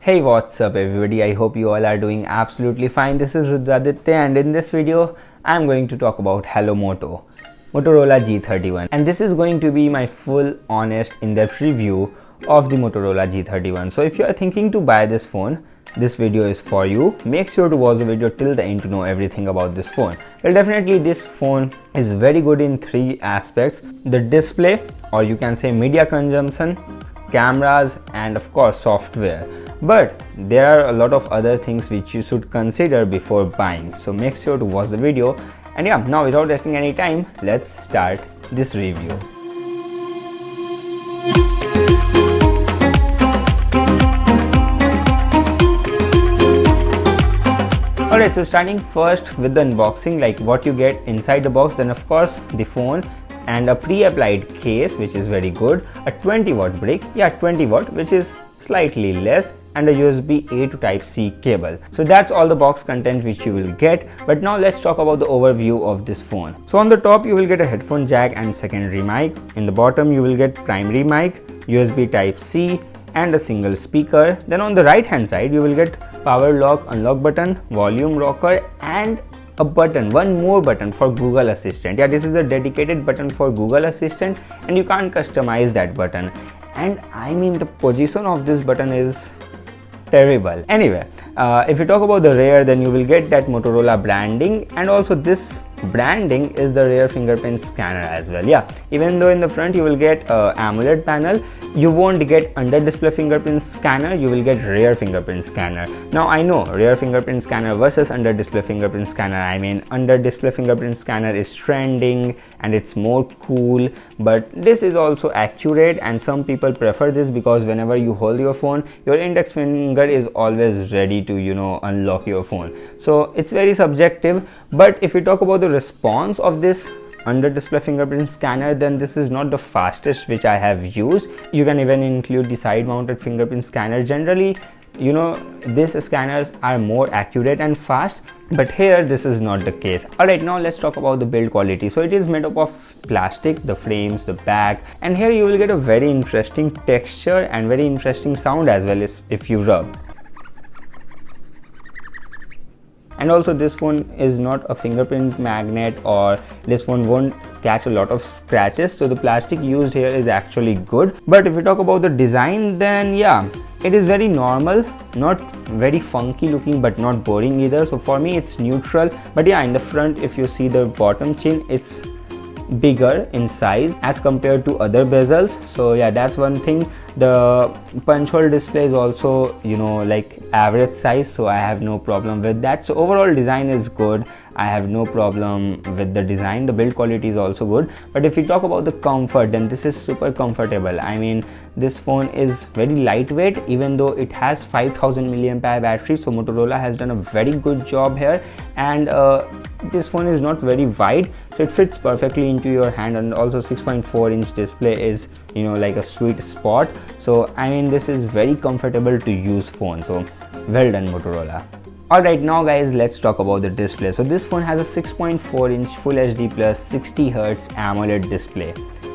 Hey, what's up everybody? I hope you all are doing absolutely fine. This is Rudraditya and in this video I'm going to talk about Hello Moto, Motorola G31, and this is going to be my full honest in-depth review of the Motorola G31. So if you are thinking to buy this phone, this video is for you. Make sure to watch the video till the end to know everything about this phone. Well, definitely this phone is very good in three aspects: the display, or you can say media consumption, cameras, and of course software. But there are a lot of other things which you should consider before buying, so make sure to watch the video. And yeah, now without wasting any time, let's start this review. Alright, so starting first with the unboxing, like what you get inside the box, then of course the phone and a pre-applied case, which is very good, a 20-watt brick, 20-watt, which is slightly less, and a USB-A to Type-C cable. So that's all the box content which you will get. But now let's talk about the overview of this phone. So on the top you will get a headphone jack and secondary mic. In the bottom you will get primary mic, USB Type-C, and a single speaker. Then on the right hand side you will get power lock, unlock button, volume rocker, and a button, one more button for Google Assistant. This is a dedicated button for Google Assistant and you can't customize that button. And I mean, the position of this button is terrible. Anyway, if you talk about the rear, then you will get that Motorola branding, and also this branding is the rear fingerprint scanner as well. Even though in the front you will get AMOLED panel, you won't get under display fingerprint scanner, you will get rear fingerprint scanner. Now I know rear fingerprint scanner versus under display fingerprint scanner, I mean under display fingerprint scanner is trending and it's more cool, but this is also accurate, and some people prefer this because whenever you hold your phone, your index finger is always ready to unlock your phone. So it's very subjective. But if we talk about the response of this under display fingerprint scanner, then this is not the fastest which I have used. You can even include the side mounted fingerprint scanner. Generally, these scanners are more accurate and fast, but here this is not the case. Alright, now let's talk about the build quality. So it is made up of plastic, the frames, the back, and here you will get a very interesting texture and very interesting sound as well as if you rub. And also this phone is not a fingerprint magnet, or this phone won't catch a lot of scratches, so the plastic used here is actually good. But if we talk about the design, then it is very normal, not very funky looking but not boring either. So for me it's neutral. But in the front, if you see the bottom chin, it's bigger in size as compared to other bezels. So that's one thing. The punch hole display is also like average size, so I have no problem with that. So overall design is good. I have no problem with the design. The build quality is also good. But if we talk about the comfort, then this is super comfortable. I mean, this phone is very lightweight, even though it has 5000 mAh battery. So Motorola has done a very good job here, and this phone is not very wide, so it fits perfectly into your hand, and also 6.4-inch display is like a sweet spot. So I mean, this is very comfortable to use phone. So well done Motorola. Alright, now guys, let's talk about the display. So this phone has a 6.4-inch Full HD plus 60Hz AMOLED display.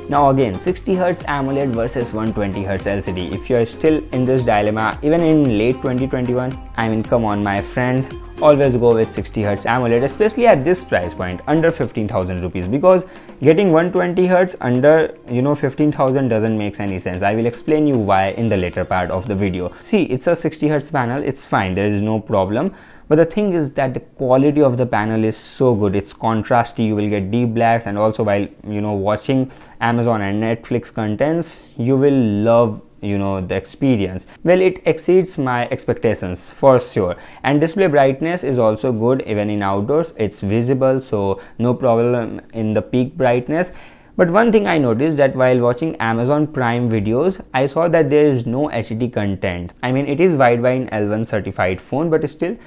Now again, 60Hz AMOLED versus 120Hz LCD. If you are still in this dilemma, even in late 2021, I mean, come on my friend, always go with 60Hz AMOLED, especially at this price point, under 15,000 rupees, because getting 120Hz under 15,000 doesn't make any sense. I will explain you why in the later part of the video. See, it's a 60Hz panel, it's fine, there is no problem. But the thing is that the quality of the panel is so good. It's contrasty, you will get deep blacks, and also while watching Amazon and Netflix contents, you will love the experience. Well, it exceeds my expectations for sure. And display brightness is also good. Even in outdoors it's visible, so no problem in the peak brightness. But one thing I noticed, that while watching Amazon Prime videos, I saw that there is no HD content. I mean, it is wideband L1 certified phone, but still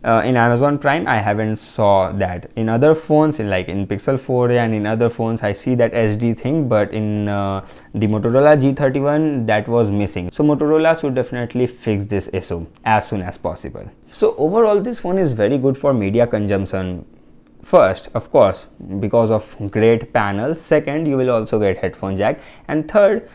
in Amazon Prime I haven't saw that. In other phones, in Pixel 4a and in other phones, I see that HD thing, but in the Motorola G31 that was missing. So Motorola should definitely fix this issue as soon as possible. So overall this phone is very good for media consumption. First, of course, because of great panel. Second, you will also get headphone jack, and third,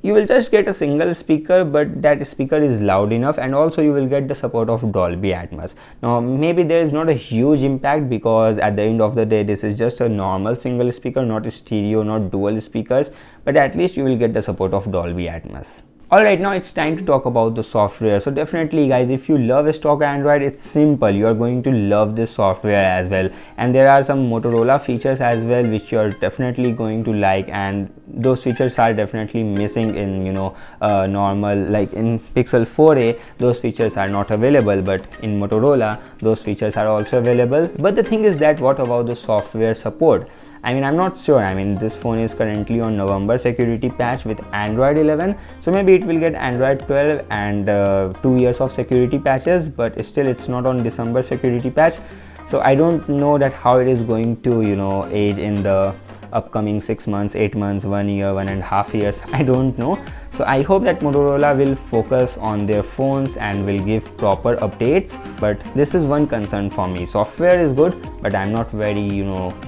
you will just get a single speaker, but that speaker is loud enough, and also you will get the support of Dolby Atmos. Now maybe there is not a huge impact, because at the end of the day this is just a normal single speaker, not a stereo, not dual speakers, but at least you will get the support of Dolby Atmos. Alright, now it's time to talk about the software. So definitely guys, if you love stock Android, it's simple, you are going to love this software as well, and there are some Motorola features as well which you are definitely going to like, and those features are definitely missing in normal, like in Pixel 4a those features are not available, but in Motorola those features are also available. But the thing is that what about the software support? I mean, I'm not sure. I mean, this phone is currently on November security patch with Android 11, so maybe it will get Android 12 and 2 years of security patches, but still it's not on December security patch. So I don't know that how it is going to age in the upcoming 6 months, 8 months, 1 year, 1.5 years. I don't know. So I hope that Motorola will focus on their phones and will give proper updates, but this is one concern for me. Software is good, but I'm not very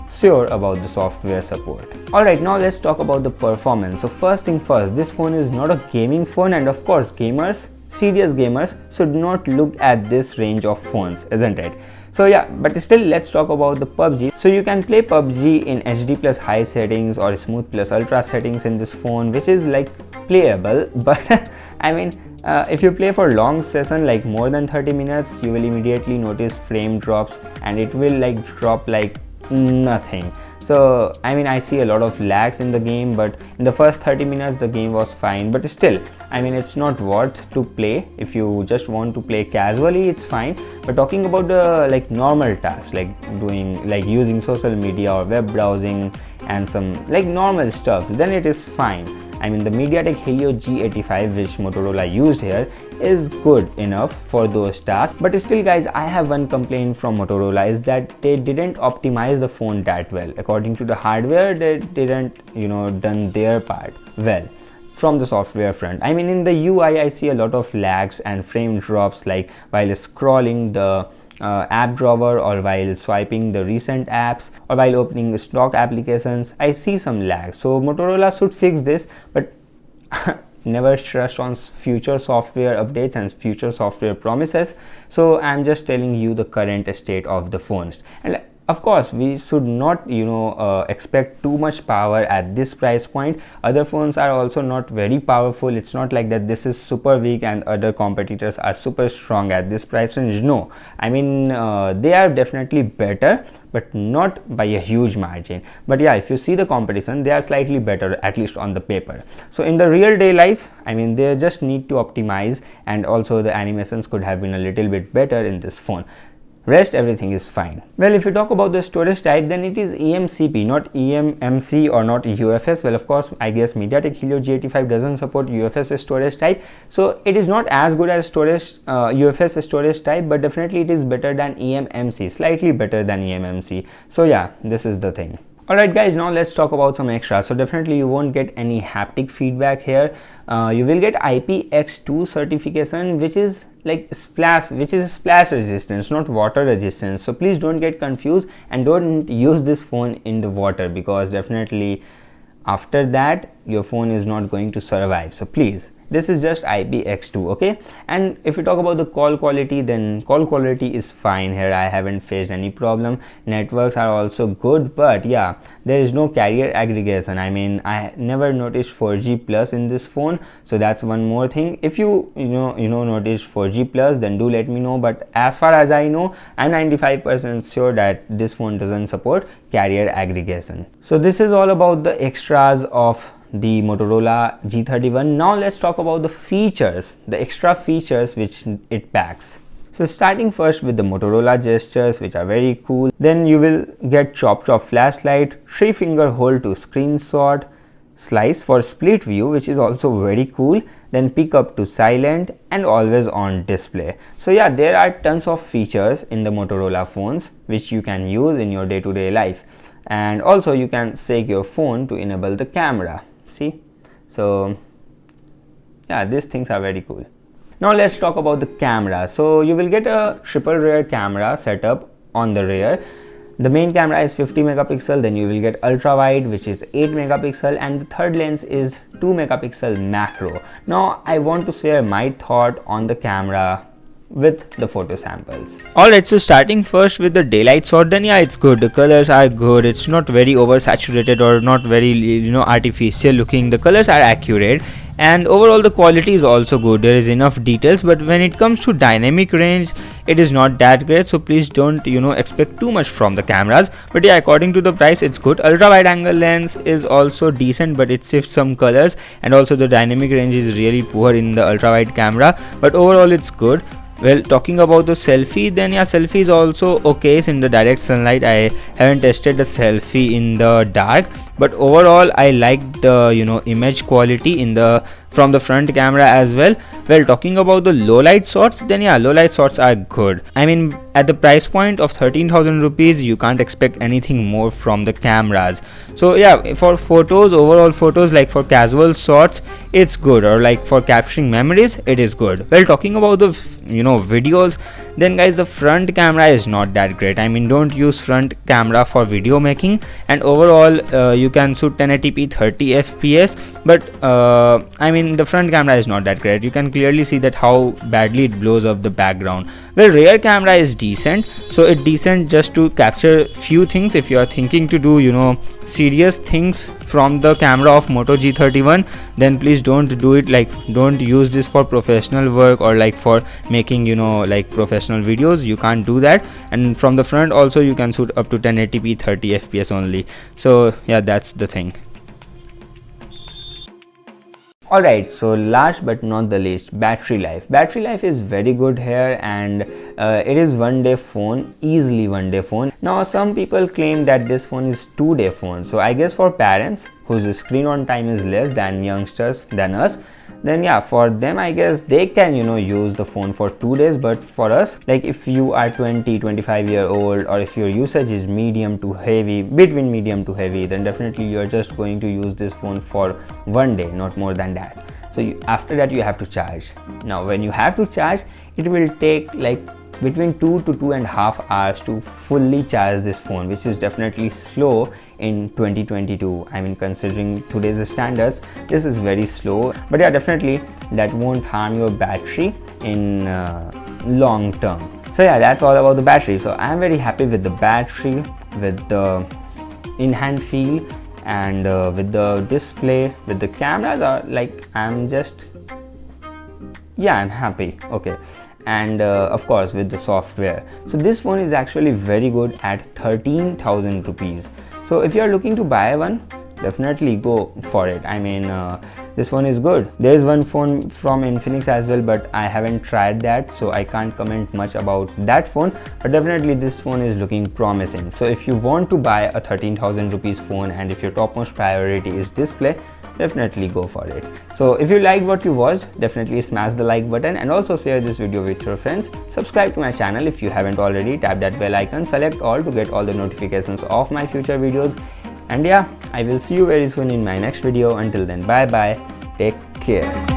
sure about the software support. Alright, now let's talk about the performance. So first thing first, this phone is not a gaming phone, and of course gamers, serious gamers, should not look at this range of phones, isn't it? So yeah, but still let's talk about the PUBG. So you can play PUBG in HD plus high settings or smooth plus ultra settings in this phone, which is like playable, but I mean if you play for long session like more than 30 minutes, you will immediately notice frame drops, and it will like drop like nothing. So I mean, I see a lot of lags in the game, but in the first 30 minutes the game was fine. But still, I mean, it's not worth to play. If you just want to play casually, it's fine, but talking about the like normal tasks, like using social media or web browsing and some like normal stuff, then it is fine. I mean, the MediaTek Helio G85 which Motorola used here is good enough for those tasks. But still guys, I have one complaint from Motorola, is that they didn't optimize the phone that well. According to the hardware, they didn't done their part well from the software front. I mean, in the UI I see a lot of lags and frame drops, like while scrolling the app drawer, or while swiping the recent apps, or while opening stock applications, I see some lag. So Motorola should fix this, but never trust on future software updates and future software promises. So I'm just telling you the current state of the phones. And of course, we should not expect too much power at this price point. Other phones are also not very powerful. It's not like that this is super weak and other competitors are super strong at this price range. No, I mean they are definitely better, but not by a huge margin. But yeah, if you see the competition, they are slightly better, at least on the paper. So in the real day life, I mean, they just need to optimize, and also the animations could have been a little bit better in this phone. Rest everything is fine. Well, if you talk about the storage type, then it is eMCP, not eMMC or not UFS. Well, of course, I guess MediaTek Helio G85 doesn't support UFS storage type, so it is not as good as UFS storage type, but definitely it is better than eMMC, slightly better than eMMC. So yeah, this is the thing. Alright guys, now let's talk about some extras. So definitely you won't get any haptic feedback here. You will get IPX2 certification, which is like splash resistance, not water resistance. So please don't get confused and don't use this phone in the water, because definitely after that your phone is not going to survive. So please, this is just IPX2, okay? And if you talk about the call quality, then call quality is fine here. I haven't faced any problem. Networks are also good, but yeah, there is no carrier aggregation. I mean, I never noticed 4G plus in this phone, so that's one more thing. If you noticed 4G plus, then do let me know. But as far as I know, I'm 95% sure that this phone doesn't support carrier aggregation. So this is all about the extras of the Motorola G31. Now let's talk about the features, the extra features which it packs. So starting first with the Motorola gestures, which are very cool. Then you will get chop flashlight, 3-finger hold to screenshot, slice for split view, which is also very cool. Then pick up to silent, and always on display. So yeah, there are tons of features in the Motorola phones which you can use in your day-to-day life. And also you can shake your phone to enable the camera. See, so yeah, these things are very cool. Now let's talk about the camera. So you will get a triple rear camera setup on the rear. The main camera is 50 megapixel, then you will get ultra wide, which is 8 megapixel, and the third lens is 2 megapixel macro. Now I want to share my thought on the camera with the photo samples. Alright, so starting first with the daylight shot, then yeah, it's good. The colors are good. It's not very oversaturated or not very artificial looking. The colors are accurate, and overall the quality is also good. There is enough details, but when it comes to dynamic range, it is not that great, so please don't expect too much from the cameras. But yeah, according to the price, it's good. Ultra wide angle lens is also decent, but it shifts some colors, and also the dynamic range is really poor in the ultra wide camera, but overall it's good. Well, talking about the selfie, then yeah, selfie is also okay in the direct sunlight. I haven't tested the selfie in the dark, but overall I like the image quality in the from the front camera as well. Well, talking about the low light shots, then yeah, low light shots are good. I mean, at the price point of 13,000 rupees, you can't expect anything more from the cameras. So yeah, for photos, overall photos, like for casual shots, it's good, or like for capturing memories, it is good. Well, talking about the videos, then guys, the front camera is not that great. I mean, don't use front camera for video making, and overall you can shoot 1080p 30 fps, but I mean, the front camera is not that great. You can clearly see that how badly it blows up the background. Well, rear camera is decent, so it's decent just to capture few things. If you are thinking to do serious things from the camera of Moto G31, then please don't do it. Like, don't use this for professional work or like for making like professional videos. You can't do that. And from the front also you can shoot up to 1080p 30 fps only. So yeah, that's the thing. Alright, so last but not the least, battery life. Battery life is very good here, and it is one day phone, easily one day phone. Now some people claim that this phone is 2-day phone, so I guess for parents whose screen on time is less than youngsters than us, then yeah, for them I guess they can use the phone for 2 days. But for us, like if you are 20-25 year old, or if your usage is medium to heavy, between medium to heavy, then definitely you are just going to use this phone for 1 day, not more than that. So after that you have to charge. Now when you have to charge, it will take like between 2 to 2.5 hours to fully charge this phone, which is definitely slow in 2022. I mean, considering today's standards, this is very slow. But yeah, definitely that won't harm your battery in long term. So yeah, that's all about the battery. So I'm very happy with the battery, with the in-hand feel, and with the display, with the cameras. Are like, I'm happy. Okay. And of course with the software. So this phone is actually very good at 13,000 rupees. So if you are looking to buy one, definitely go for it. I mean, this phone is good. There is one phone from Infinix as well, but I haven't tried that, so I can't comment much about that phone. But definitely this phone is looking promising. So if you want to buy a 13,000 rupees phone, and if your topmost priority is display, definitely go for it. So if you liked what you watched, definitely smash the like button, and also share this video with your friends. Subscribe to my channel if you haven't already. Tap that bell icon, select all to get all the notifications of my future videos. And yeah, I will see you very soon in my next video. Until then, bye bye, take care.